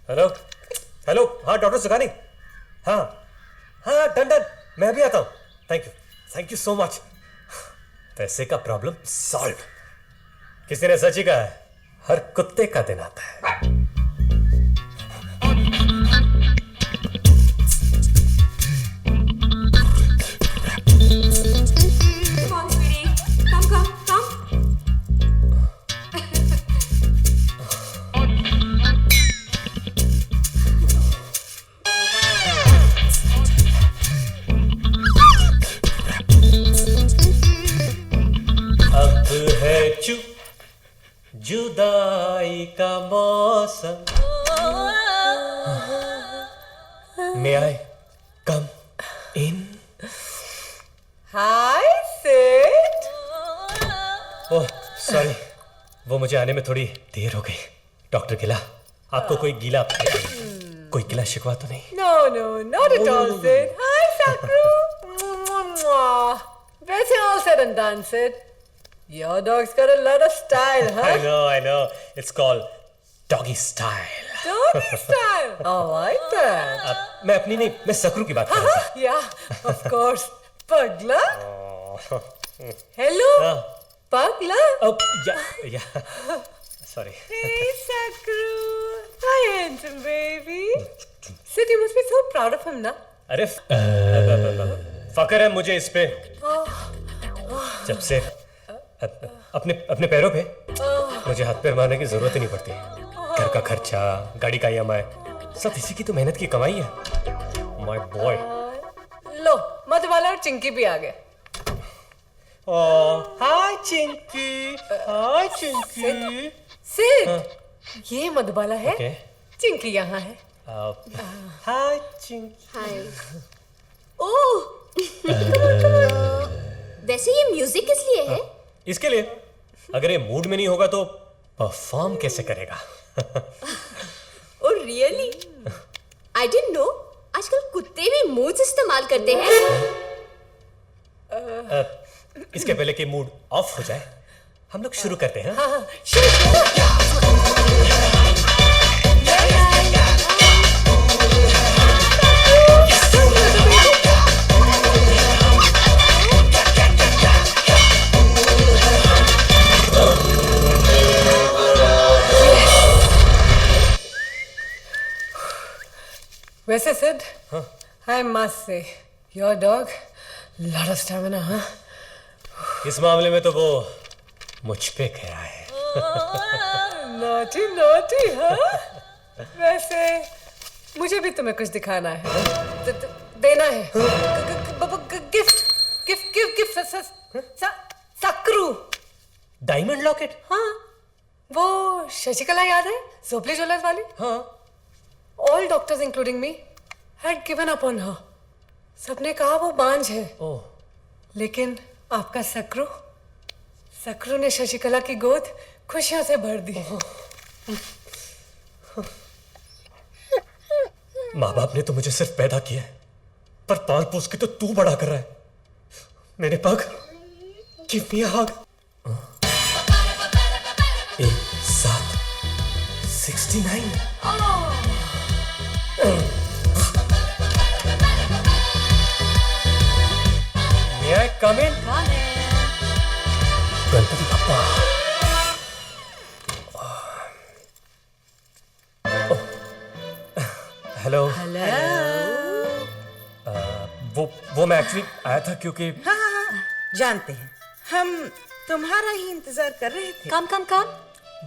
Hello hello, हाँ doctor Sukhani, हाँ हाँ डन डन, मैं अभी आता हूँ। Thank you so much. पैसे का प्रॉब्लम सॉल्व। किसी ने सच ही कहा है, हर कुत्ते का दिन आता है। अब है जुदाई का मौसम। May I come in? Hi Sid. Oh sorry, वो मुझे आने में थोड़ी देर हो गई। डॉक्टर गिला, आपको कोई गीला कोई गिला शिकवा तो नहीं? No no not at all Sid. Hi Sakru. वैसे all said and done, Sid. Your dog's got a lot of style, huh? I know. It's called doggy style. Doggy style. I like that. मैं अपनी नहीं, मैं सकरू की बात कर रहा था। Yeah, of course. Pagla. Hello. Pagla. Oh, yeah. Sorry. Hey, Sakru. Hi, handsome baby. Sid, you must be so proud of him, na? अरे फकर है मुझे इस पे, जब से अपने पैरों पे मुझे हाथ पैर मारने की जरूरत ही नहीं पड़ती। घर का खर्चा, गाड़ी का EMI, सब इसी की तो मेहनत की कमाई है। My boy. लो, मधुबाला और चिंकी भी आ गए। हाय चिंकी, हाय चिंकी। सिड, ये मधुबाला है। Okay. चिंकी यहाँ है। हाय चिंकी। हाय। ओह, वैसे ये म्यूजिक किस लिए है? इसके लिए, अगर ये मूड में नहीं होगा तो परफॉर्म कैसे करेगा? Oh really? I didn't know आजकल कुत्ते भी मूड्स इस्तेमाल करते हैं। इसके पहले कि मूड ऑफ हो जाए, हम लोग शुरू करते हैं। हाँ, वैसे Sid, I must say, your dog, lot of stamina, huh? इस मामले में तो वो मुझ पे गया है। Naughty, naughty, huh? वैसे मुझे भी तुम्हें कुछ दिखाना है, देना है। गिफ्ट, सकरू। Diamond locket? हाँ, वो शशिकला याद है, जोपली ज्वेलर्स वाली? हाँ। All doctors, including me, had given up on her. सबने कहा वो बांझ है। ओह। लेकिन आपका सकरू ने शशिकला की गोद खुशियों से भर दी। माँ बाप ने तो मुझे सिर्फ पैदा किया है, पर पाल पोस के तो तू बड़ा कर रहा है। मेरे पग, give me a hug. 69। May I come in? Ganpati Bappa. Hello. वो मैं एक्चुअली आया था क्योंकि हाँ, जानते हैं, हम तुम्हारा ही इंतजार कर रहे थे। Come.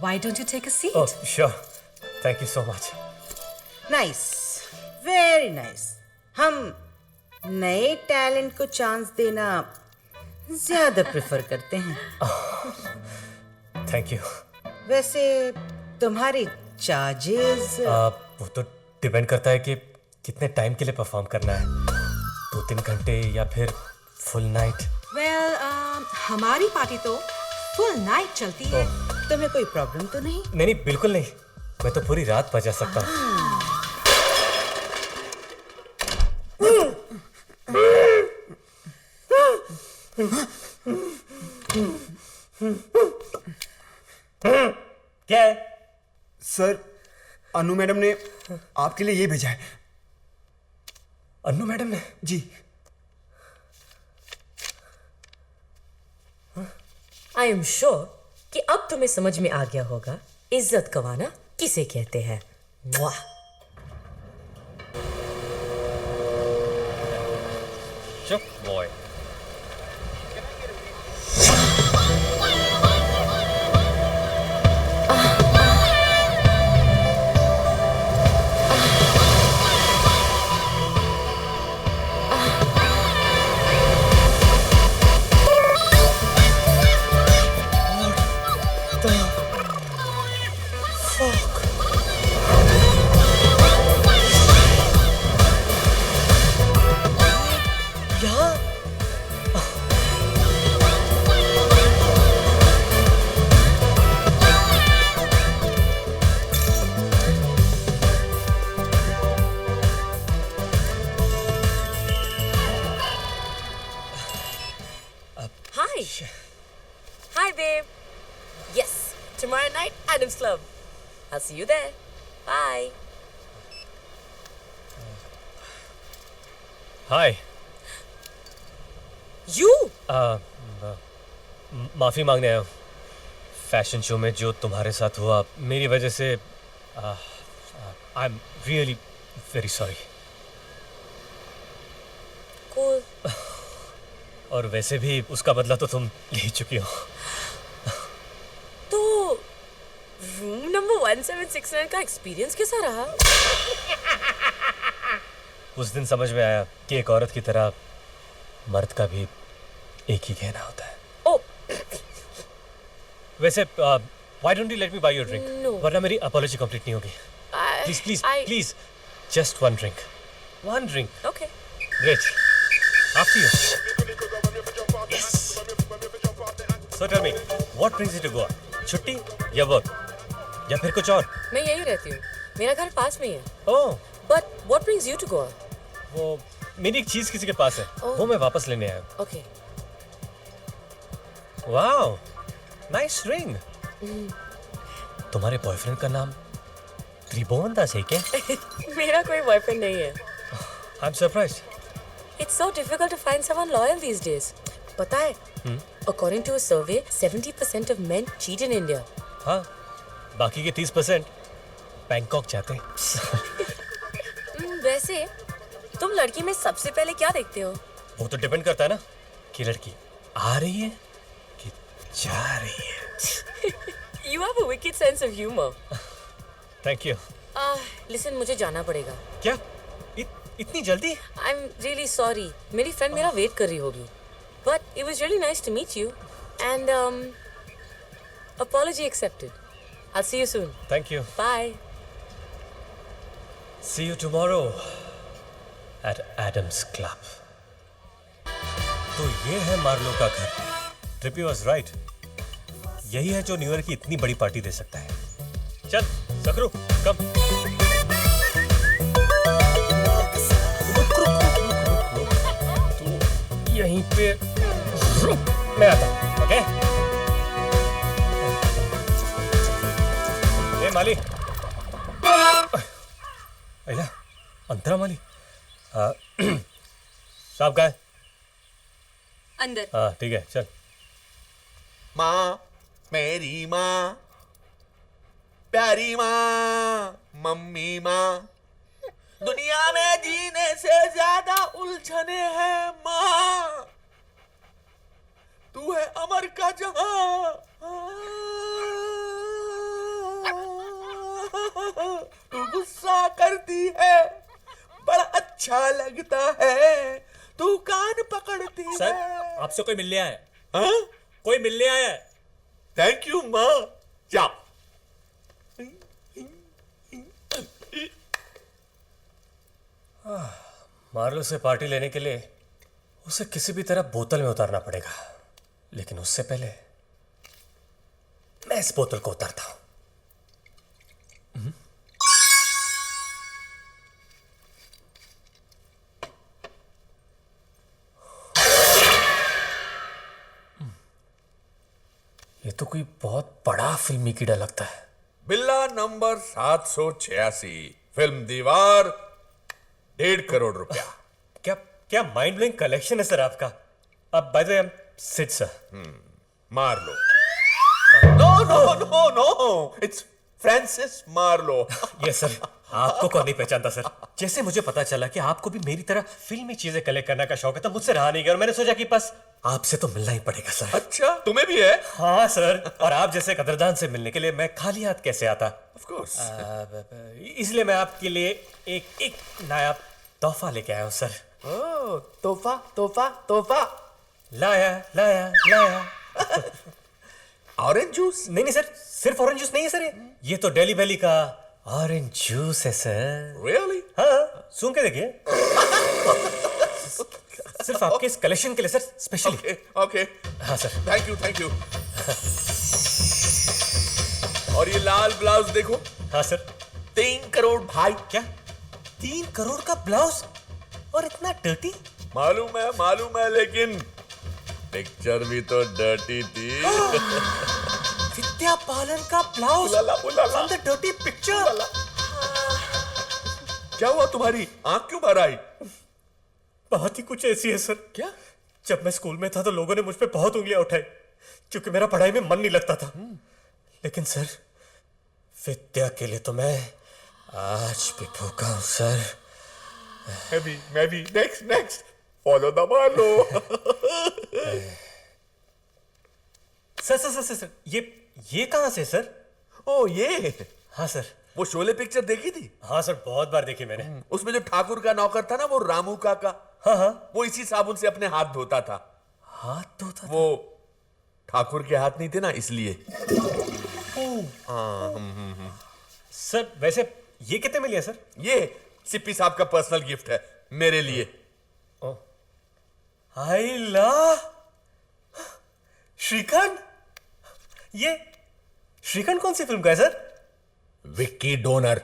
Why don't you take a seat? Oh sure, thank you so much. Nice, very nice. हम नए टैलेंट को चांस देना ज्यादा प्रेफर करते हैं। Thank you. वैसे तुम्हारे चार्जेस? वो तो डिपेंड करता है कि कितने टाइम के लिए परफॉर्म करना है, 2-3 घंटे या फिर फुल नाइट। वेल, हमारी पार्टी तो फुल नाइट चलती है। तुम्हें कोई प्रॉब्लम तो नहीं? नहीं, बिल्कुल नहीं, मैं तो पूरी रात बजा सकता हूँ। क्या है? सर, अनु मैडम ने आपके लिए ये भेजा है। अन्नू मैडम ने? जी। आई एम श्योर कि अब तुम्हें समझ में आ गया होगा इज्जत गंवाना किसे कहते हैं। मुआ। चुप boy. Hi, babe. Yes, tomorrow night, Adam's Club. I'll see you there. Bye. Hi. You? माफी मांगने आया हूँ। फैशन शो में जो तुम्हारे साथ हुआ मेरी वजह से I am really very sorry. Cool. और वैसे भी उसका बदला तो तुम ले ही चुकी हो। तो रूम नंबर 1769 का एक्सपीरियंस कैसा रहा? उस दिन समझ में आया कि एक औरत की तरह मर्द का भी एक ही कहना होता है। Oh. वैसे why don't you let me buy your drink? No. वरना मेरी अपॉलॉजी कंप्लीट नहीं होगी। Please please please just one drink. One drink. Okay. Great. After you. Yes. So tell me what brings you to Goa? छुट्टी या work या फिर कुछ और? मैं यहीं रहती हूँ। मेरा घर पास में ही है। ओह, But what brings you to Goa? वो मेरी एक चीज किसी के पास है। वो मैं वापस लेने आया हूँ। Okay. Wow, nice ring. तुम्हारे बॉयफ्रेंड का नाम त्रिभुवन दास है क्या? मेरा कोई बॉयफ्रेंड नहीं है। I am surprised. It's so difficult to find someone loyal these days. पता है? According to a survey, 70% of men cheat in India. हाँ, बाकी के 30% बैंकॉक जाते हैं। वैसे तुम लड़की में सबसे पहले क्या देखते हो? वो तो डिपेंड करता है ना कि लड़की आ रही है कि जा रही है। You have a wicked sense of humor. Thank you. Listen, मुझे जाना पड़ेगा। क्या इतनी जल्दी? I'm really sorry. मेरी फ्रेंड मेरा वेट कर रही होगी। But it was really nice to meet you. And apology accepted. I'll see you soon. Thank you. Bye. See you tomorrow at Adam's Club. तो ये है मार्लो का घर। Trippy was right. यही है जो न्यू ईयर की इतनी बड़ी पार्टी दे सकता है। चल सकरू, कम। तू यहीं पे रुक, मैं आता हूँ। ओके? ए माली। अइला, अंतरा माली। साहब का है? अंदर। हाँ ठीक है, चल। माँ, मेरी माँ, प्यारी माँ, मम्मी माँ, दुनिया में जीने से ज्यादा उलझने हैं माँ, तू है अमर का जहां, तू गुस्सा करती है बड़ा अच्छा लगता है, तू कान पकड़ती है। सर, आपसे कोई मिलने आया है। हाँ? कोई मिलने आया है। थैंक यू माँ। जाओ। मार्लो से पार्टी लेने के लिए उसे किसी भी तरह बोतल में उतारना पड़ेगा, लेकिन उससे पहले मैं इस बोतल को उतारता हूं। ये तो कोई बहुत बड़ा फिल्मी कीड़ा लगता है। बिल्ला नंबर 786, फिल्म दीवार, 1.5 करोड़ रुपया। क्या क्या माइंड ब्लोइंग कलेक्शन है सर आपका। अब by the way, I am Sid sir. मार लो। No no no no, it's Francis Marlo. Yes sir, आपको कौन नहीं पहचानता सर। जैसे मुझे पता चला कि आपको भी मेरी तरह फिल्मी चीजें कलेक्ट करने का शौक है तो मुझसे रहा नहीं गया और मैंने सोचा कि बस आपसे तो मिलना ही पड़ेगा सर। अच्छा, तुम्हें भी है? हाँ सर, और आप जैसे कदरदान से मिलने के लिए मैं खाली हाथ कैसे आता। Of course. इसलिए मैं आपके लिए एक नायाब तोहफा लेके आया हूँ सर। ओह, तोहफा तोहफा तोहफा। लाया लाया लाया। Orange juice? नहीं नहीं सर, सिर्फ ऑरेंज जूस नहीं है सर, ये तो दिल्ली वैली का ऑरेंज जूस है सर। रियली? हाँ, सूंघ के देखिए। सिर्फ आपके इस कलेक्शन के लिए सर, स्पेशली। ओके ओके, हाँ सर। Thank you. और ये लाल ब्लाउज देखो। हाँ सर। 3 करोड़ भाई। क्या 3 करोड़ का ब्लाउज और इतना डर्टी? मालूम है, लेकिन पिक्चर भी तो डर्टी थी। विद्या बालन का ब्लाउज उलाला, उलाला। From the dirty picture. क्या हुआ, तुम्हारी आंख क्यों भर आई? बात ही कुछ ऐसी है सर। क्या? जब मैं स्कूल में था तो लोगों ने मुझ पे बहुत उंगलियां उठाई क्योंकि मेरा पढ़ाई में मन नहीं लगता था। लेकिन सर, विद्या के लिए तो मैं आज भी भूखा हूं सर। मैं भी next follow the Marlowe. Sir, ये कहां से सर? ओ ये, हाँ सर। वो शोले पिक्चर देखी थी? हाँ सर, बहुत बार देखी मैंने। उसमें जो ठाकुर का नौकर था ना, वो रामू काका, हाँ, वो इसी साबुन से अपने हाथ धोता था। हाथ धोता था? वो ठाकुर के हाथ नहीं थे ना, इसलिए। सर वैसे ये कितने में लिया सर? ये सिप्पी साहब का पर्सनल गिफ्ट है मेरे लिए। हाय ला, श्रीकांत, ये श्रीकांत कौन सी फिल्म का है सर? विक्की डोनर।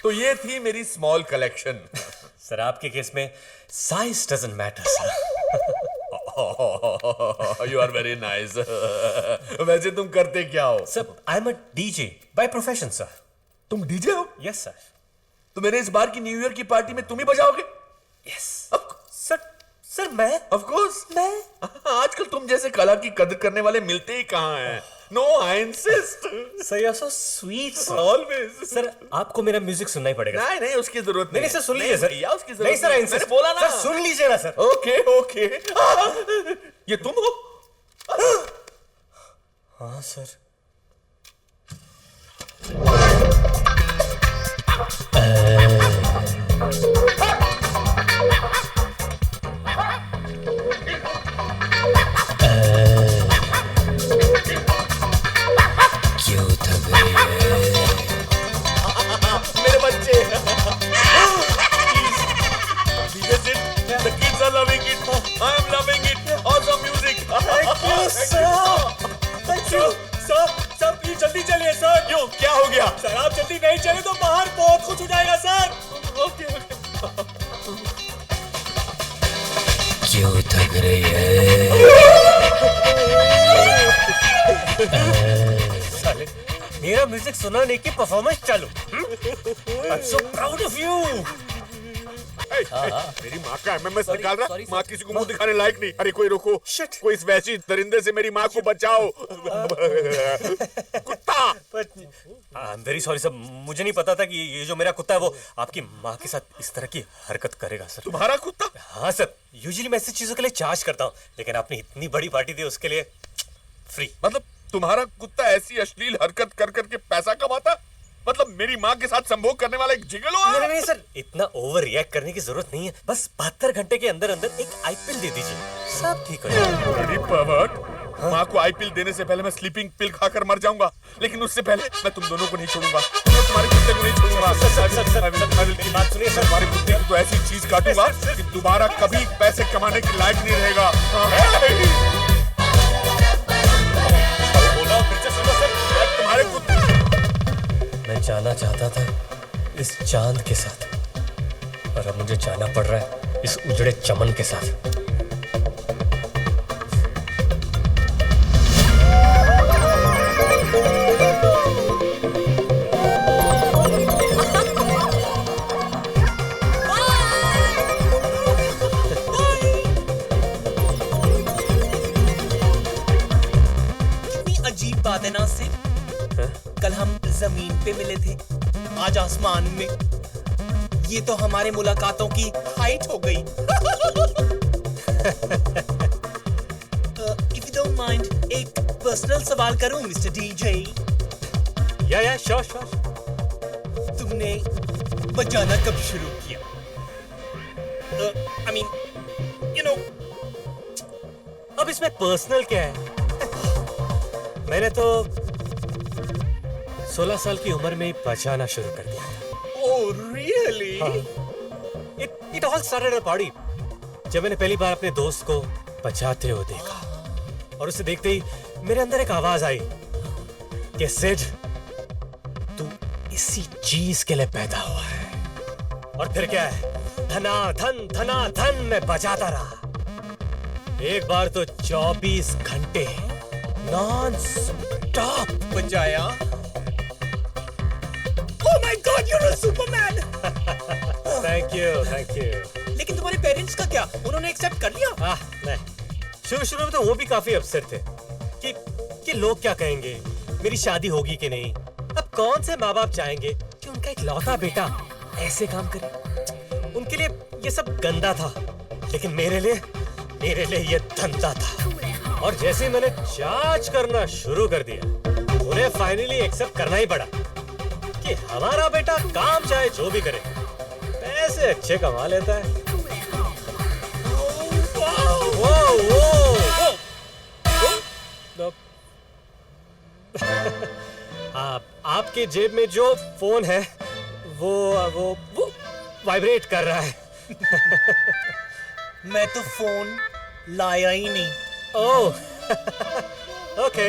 तो ये थी मेरी स्मॉल कलेक्शन। सर आपके केस में size doesn't matter sir. You are very nice. वैसे तुम करते क्या हो? Sir I am a DJ by profession sir. तुम डीजे हो? Yes sir. तो मेरे इस बार की न्यू ईयर की पार्टी में तुम ही बजाओगे? यस सर मैं ऑफ कोर्स। आजकल तुम जैसे कला की कदर करने वाले मिलते ही कहाँ हैं? No, I insist. Sir you are so sweet sir. Always. Sir आपको मेरा म्यूजिक सुनना ही पड़ेगा। नहीं, उसकी जरूरत नहीं सर, सुन लीजिए सर। भैया, उसकी जरूरत नहीं सर, नहीं। मैंने बोला ना। सर सुन लीजिए ना सर। ओके। ये तुम हो? हाँ सर। क्यों थक रही है मेरे बच्चे। DJ Sid, the kids are loving it. I am loving it. Awesome music. Thank you sir. Thank you sir. Sir please जल्दी चलिए सर। क्यों, क्या हो गया? सर आप जल्दी नहीं चले तो बाहर बहुत कुछ हो जाएगा सर। ओके। क्यों थक रही है? साले, मेरा म्यूजिक सुनाने की परफॉर्मेंस चालू। I'm so proud of you. मेरी माँ का एमएमएस निकाल रहा। माँ किसी को मुंह दिखाने लायक नहीं। अरे कोई रोको। कोई इस वैसी दरिंदे से मेरी माँ को बचाओ। कुत्ता। I am very sorry sir, मुझे नहीं पता था कि ये जो मेरा कुत्ता है वो आपकी माँ के साथ इस तरह की हरकत करेगा सर। तुम्हारा कुत्ता? हाँ सर, यूजुअली मैं ऐसी चीजों के लिए चार्ज करता हूँ, लेकिन आपने इतनी बड़ी पार्टी दी उसके लिए फ्री। मतलब तुम्हारा कुत्ता ऐसी अश्लील हरकत कर करके पैसा कमाता? मतलब मेरी माँ के साथ संभोग करने वाला एक जिगलो है? नहीं सर, इतना ओवर रिएक्ट करने की जरूरत नहीं है। बस 72 घंटे के अंदर अंदर एक आईपीएल दे दीजिए, सब ठीक हो जाएगा। बड़ी परवर्ट। माँ को आईपीएल देने से पहले मैं स्लीपिंग पिल खाकर मर जाऊंगा, लेकिन उससे पहले मैं तुम दोनों को नहीं छोड़ूंगा। मैं तुम्हारे कुत्ते को नहीं छोड़ूंगा। सर बात सुनिए सर, तुम्हारे कुत्ते की तो ऐसी चीज काटूंगा कि दोबारा कभी पैसे कमाने के लायक नहीं रहेगा। तुम्हारे कुत्ते। मैं जाना चाहता था इस चांद के साथ, पर अब मुझे जाना पड़ रहा है इस उजड़े चमन के साथ। कितनी अजीब बात है ना सिर्फ, कल हम जमीन पे मिले थे, आज आसमान में। ये तो हमारे मुलाकातों की हाइट हो गई। इफ यू डोंट माइंड, एक पर्सनल सवाल करूं मिस्टर डीजे? या श्योर। तुमने बजाना कब शुरू किया? I mean, you know. अब इसमें पर्सनल क्या है? मैंने तो 16 साल की उम्र में ही बजाना शुरू कर दिया था। Oh, really? It all started at a party. जब मैंने पहली बार अपने दोस्त को बजाते हुए देखा, और उसे देखते ही मेरे अंदर एक आवाज आई कि सिड, तू इसी चीज के लिए पैदा हुआ है। और फिर क्या है, धना धन मैं बजाता रहा। एक बार तो 24 घंटे नॉन स्टॉप बजाया। Oh my God, you're a Superman! Thank you. लेकिन तुम्हारे पेरेंट्स का क्या? उन्होंने एक्सेप्ट कर लिया? नहीं, शुरू में तो वो भी काफी अपसेट थे कि लोग क्या कहेंगे, मेरी शादी होगी कि नहीं। अब कौन से माँ बाप चाहेंगे कि उनका एक लौता बेटा ऐसे काम करे। उनके लिए ये सब गंदा था, लेकिन मेरे लिए ये धंधा था। और जैसे ही मैंने चार्ज करना शुरू कर दिया, उन्हें फाइनली एक्सेप्ट करना ही पड़ा कि हमारा बेटा काम चाहे जो भी करे, पैसे अच्छे कमा लेता है। आपके जेब में जो फोन है वो वाइब्रेट कर रहा है। मैं तो फोन लाया ही नहीं। ओह, okay.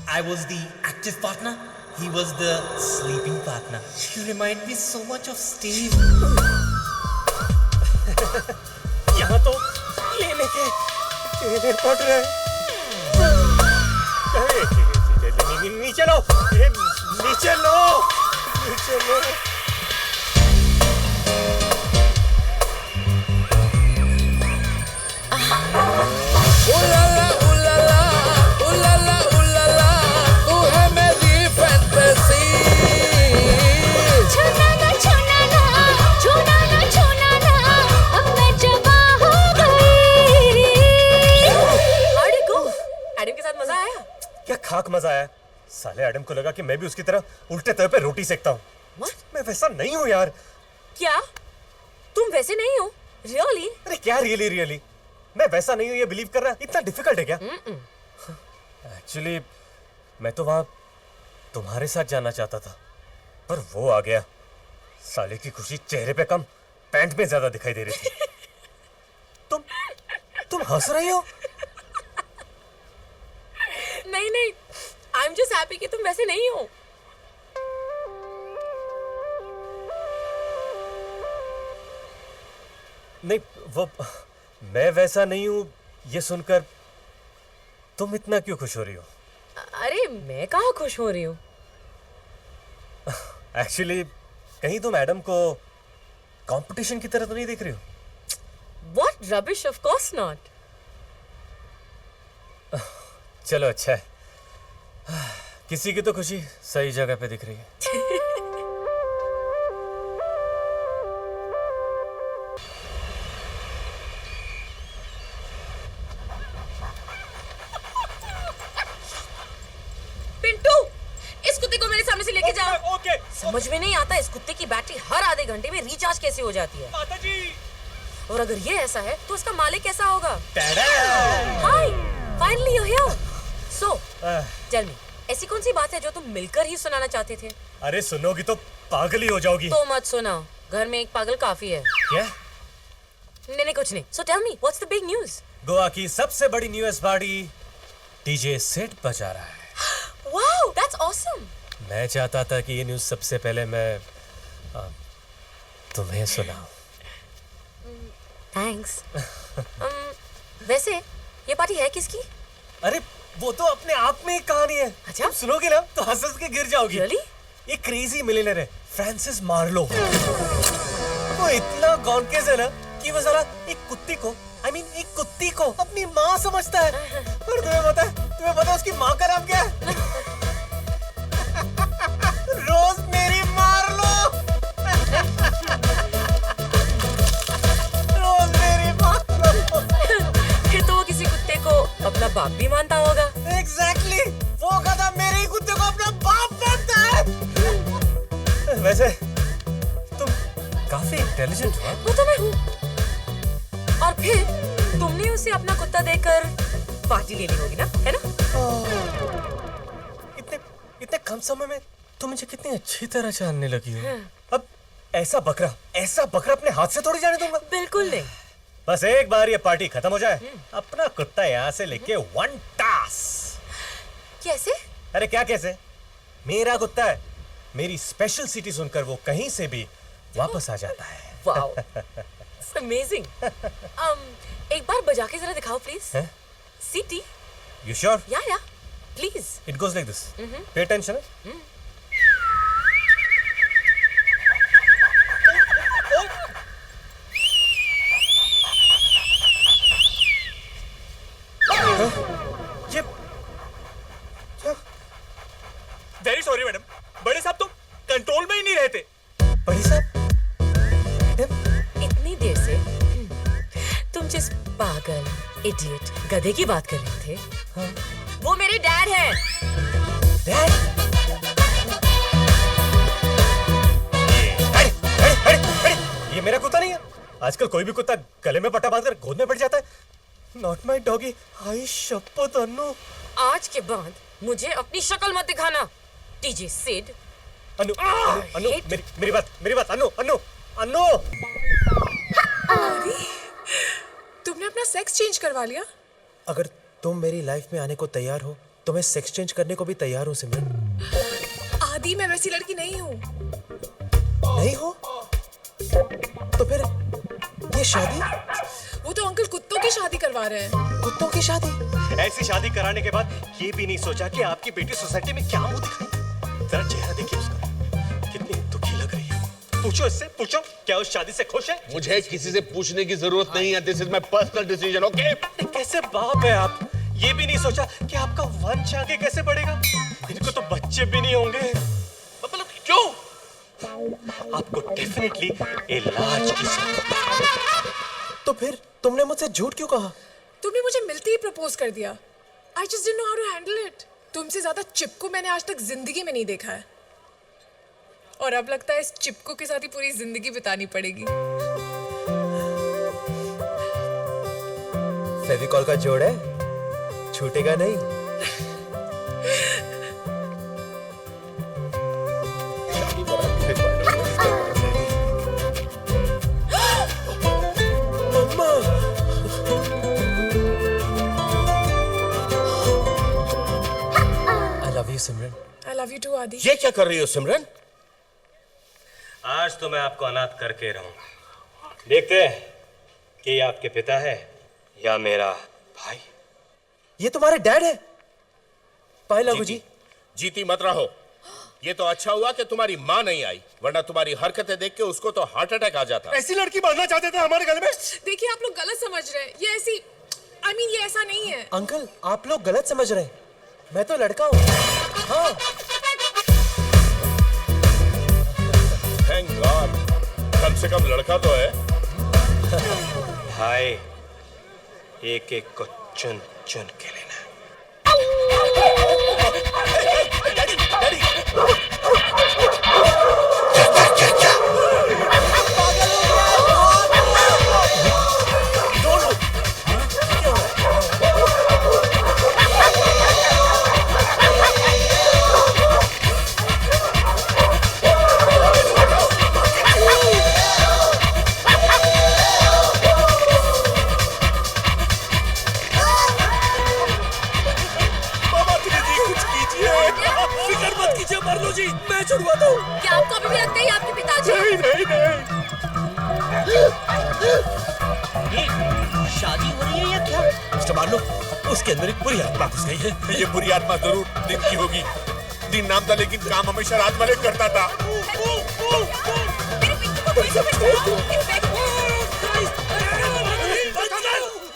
I was the active partner. He was the sleeping partner. You remind me so much of Steve. यहाँ तो लेने के पड़ रहे हैं। नीचे लो। तू है मेरी फैंटेसी। छूना ना अब मैं जवा हो गई। How did it go? Adam के साथ मजा आया? क्या खाक मजा आया। साले एडम को लगा कि मैं भी उसकी तरह उल्टे तवे पे रोटी सेकता हूँ। मैं वैसा नहीं हूँ यार। क्या तुम वैसे नहीं हो? रियली? अरे क्या रियली? मैं वैसा नहीं हूँ ये बिलीव करना इतना डिफिकल्ट है क्या? एक्चुअली मैं तो वहां तुम्हारे साथ जाना चाहता था, पर वो आ गया। साले की खुशी चेहरे पे कम, पैंट में ज्यादा दिखाई दे रही थी। तुम हंस रही हो? नहीं, आई एम जस्ट हैप्पी कि तुम वैसे नहीं हो। नहीं, वो मैं वैसा नहीं हूं ये सुनकर तुम इतना क्यों खुश हो रही हो? अरे मैं कहाँ खुश हो रही हूँ? एक्चुअली कहीं तुम एडम को कंपटीशन की तरह तो नहीं देख रही हो? What rubbish, of course not. चलो अच्छा है, किसी की तो खुशी सही जगह पे दिख रही है। पिंटू, इस कुत्ते को मेरे सामने से लेके जाओ। ओके। समझ में नहीं आता इस कुत्ते की बैटरी हर आधे घंटे में रिचार्ज कैसे हो जाती है। माता जी। और अगर ये ऐसा है तो उसका मालिक कैसा होगा? Hi, finally you here. So tell me, ऐसी कौन सी बात है जो तुम मिलकर ही सुनाना चाहते थे? अरे सुनोगी तो पागल ही हो जाओगी। तो मत सुनाओ, घर में एक पागल काफी है। क्या? नहीं कुछ नहीं। So tell me, what's the big news? Goa की सबसे बड़ी न्यूज़ पार्टी डीजे सेट बजा रहा है। Wow, that's awesome. मैं चाहता था कि ये न्यूज़ सबसे पहले मैं तुम्हें सुनाऊं। थैंक्स। वैसे ये पार्टी है किसकी? अरे वो तो अपने आप में एक कहानी है। अच्छा? तुम सुनोगे ना तो हंस हंस के गिर जाओगी। Really? ये क्रेजी मिलियनेयर है फ्रांसिस मार्लो। वो इतना गॉनकेस है ना कि वो जरा एक कुत्ती को एक कुत्ती को अपनी माँ समझता है। और तुम्हें पता है उसकी माँ का नाम क्या है? Rosemary Marlowe. Rosemary Marlowe. फिर तो वो किसी कुत्ते को अपना बाप भी मानता होगा। Exactly! वो गधा मेरे ही कुत्ते को अपना बाप मानता है। वैसे तुम काफी इंटेलिजेंट हो। वो तो मैं हूँ। और फिर तुमने उसे अपना कुत्ता देकर पार्टी ले ली होगी ना, है ना? इतने कम समय में तुम मुझे कितनी अच्छी तरह जानने लगी हो। अब ऐसा बकरा अपने हाथ से थोड़ी जाने दूंगा। बिल्कुल नहीं। बस एक बार ये पार्टी खत्म हो जाए, अपना कुत्ता यहाँ से लेके वन टास। कैसे? अरे क्या कैसे? मेरा कुत्ता है। मेरी स्पेशल सिटी सुनकर वो कहीं से भी वापस आ जाता है। Wow, amazing. एक बार बजा के जरा दिखाओ प्लीज। सिटी। You sure? या please. It goes like this. Pay attention. Very sorry madam, बड़े साहब तो कंट्रोल में ही नहीं रहते। बड़े साहब? इतनी देर से तुम जिस पागल, इडियट, गधे की बात कर रहे थे, वो मेरे डैड हैं। डैड? ये मेरा कुत्ता नहीं है। आजकल कोई भी कुत्ता गले में पट्टा बांधकर गोद में पड़ जाता है। Not my doggy. हाय शपथ अन्नू। आज के बाद मुझे अपनी शक्ल मत दिखाना, टीजे सिड। अन्नू, मेरी बात, अन्नू। तुमने अपना सेक्स चेंज करवा लिया? अगर तुम मेरी लाइफ में आने को तैयार हो तो मैं सेक्स चेंज करने को भी तैयार हूँ सिमरन। आदि, मैं वैसी लड़की नहीं हूँ। नहीं हो? तो फिर ये शादी? वो तो अंकल कुत्तों की शादी करवा रहे हैं। कुत्तों की शादी? ऐसी शादी कराने के बाद ये भी नहीं सोचा कि आपकी बेटी सोसाइटी में क्या मुंह दिखाई। जरा चेहरा देखिए उसका, कितनी दुखी लग रही है। पूछो इससे, पूछो क्या उस शादी से खुश है? मुझे किसी से पूछने की जरूरत नहीं है। This is my personal decision, okay? कैसे बाप है आप? ये भी नहीं सोचा कि आपका वंश आगे कैसे बढ़ेगा? इनको तो बच्चे भी नहीं होंगे। मतलब क्यों? आपको डेफिनेटली इलाज की जरूरत। तो फिर तुमने मुझसे झूठ क्यों कहा? तुमने मुझे मिलते ही प्रपोज कर दिया। I just didn't know how to handle it. तुमसे ज्यादा चिपकू मैंने आज तक जिंदगी में नहीं देखा है। और अब लगता है इस चिपकू के साथ ही पूरी जिंदगी बितानी पड़ेगी। फेविकॉल का जोड़ है, छूटेगा नहीं। सिमरन, I love you too, आदि। ये क्या कर रही हो सिमरन? आज तो मैं आपको अनाथ करके रहूंगा। देखते हैं कि ये आपके पिता है या मेरा भाई। ये तुम्हारे डैड है? पाए लागू जी। जीती मत रहो। ये तो अच्छा हुआ कि तुम्हारी माँ नहीं आई, वरना तुम्हारी हरकतें देख के उसको तो हार्ट अटैक आ जाता। ऐसी लड़की बांधना चाहते थे हमारे गले में। देखिए आप लोग गलत समझ रहे हैं। ये ऐसी ये ऐसा नहीं है। अंकल, आप लोग गलत समझ रहे हैं। मैं तो लड़का हूँ। हाँ। थैंक गॉड, कम से कम लड़का तो है। भाई, एक एक को चुन चुन के लेना। सुनो, उसके अंदर एक बुरी आत्मा घुस गई है। ये बुरी आत्मा जरूर दिन की होगी। दिन नाम था लेकिन काम हमेशा रात वाले करता था।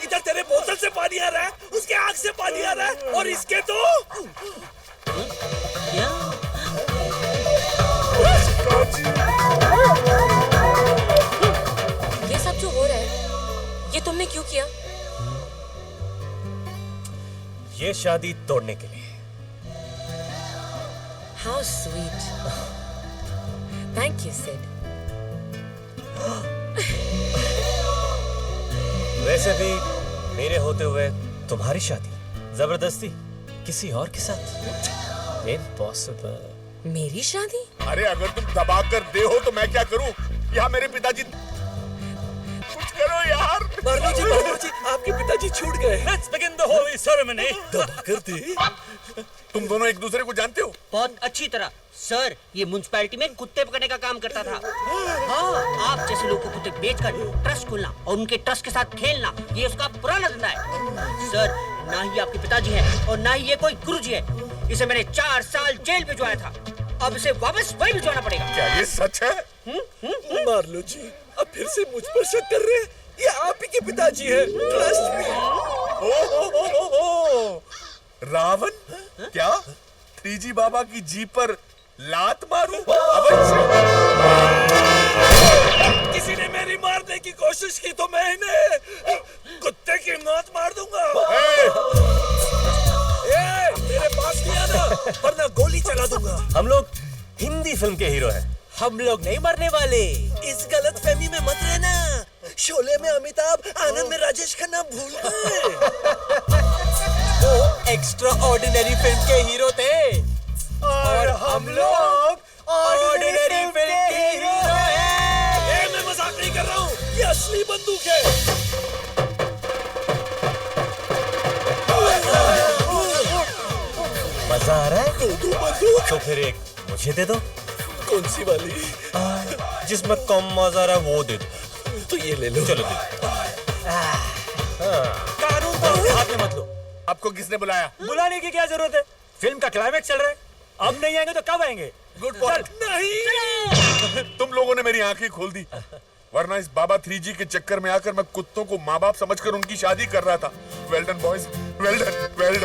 इधर तेरे बोतल से पानी आ रहा है, उसके आंख से पानी आ रहा है, और इसके तो ये सब जो हो रहा है, ये तुमने क्यों किया? ये शादी तोड़ने के लिए। How sweet. Thank you, Sid. वैसे भी मेरे होते हुए तुम्हारी शादी जबरदस्ती किसी और के साथ इम्पॉसिबल। मेरी शादी? अरे अगर तुम दबा कर दे हो तो मैं क्या करूं? यहाँ मेरे पिताजी, कुछ करो यार। मार्लो जी, आपके पिताजी छूट गए। Let's begin the holy ceremony. दबा कर दे। तुम दोनों एक दूसरे को जानते हो? बहुत अच्छी तरह सर। ये म्युनिसिपैलिटी में कुत्ते पकड़ने का काम करता था। हाँ, आप जैसे लोगों को कुत्ते बेचकर ट्रस्ट खोलना और उनके ट्रस्ट के साथ खेलना, ये उसका पुराना धंधा है। सर, ना ही आपके पिताजी हैं और ना ही ये कोई गुरुजी है। इसे मैंने 4 साल जेल भिजवाया था, अब इसे वापस वही भिजवाना पड़ेगा। क्या ये सच है? मार्लो जी, अब फिर से मुझ पर शक कर रहे हैं? ये आप ही के पिताजी हैं। Trust me. रावण? क्या 3G बाबा की जीप पर लात मारूं? अवश्य। किसी ने मेरी मारने की कोशिश की तो मैं इन्हें कुत्ते की मौत मार दूंगा। मेरे पास नहीं आना, वरना गोली चला दूंगा। हम लोग हिंदी फिल्म के हीरो हैं। हम लोग नहीं मरने वाले। इस गलत फहमी में मत रहना। शोले में अमिताभ, आनंद में राजेश खन्ना भूल गए। वो एक्स्ट्रा ऑर्डिनरी फिल्म के हीरो थे और हम लोग ऑर्डिनरी फिल्म के हीरो हैं। मैं मजाक नहीं कर रहा हूँ, ये असली बंदूक है। मजा आ रहा है? तो फिर एक मुझे दे दो। कौन सी वाली? जिसमें कम मजा आ रहा है वो दे दो। तो ये ले लो। चलो दे। कानून को हाथ में मत लो। आपको किसने बुलाया? बुलाने की क्या जरूरत है? फिल्म का क्लाइमेक्स चल रहा है। अब नहीं आएंगे तो कब आएंगे? Good point. नहीं, तुम लोगों ने मेरी आंखें खोल दी, वरना इस बाबा 3G के चक्कर में आकर मैं कुत्तों को माँ बाप समझकर उनकी शादी कर रहा था। Well done boys, well done, well done.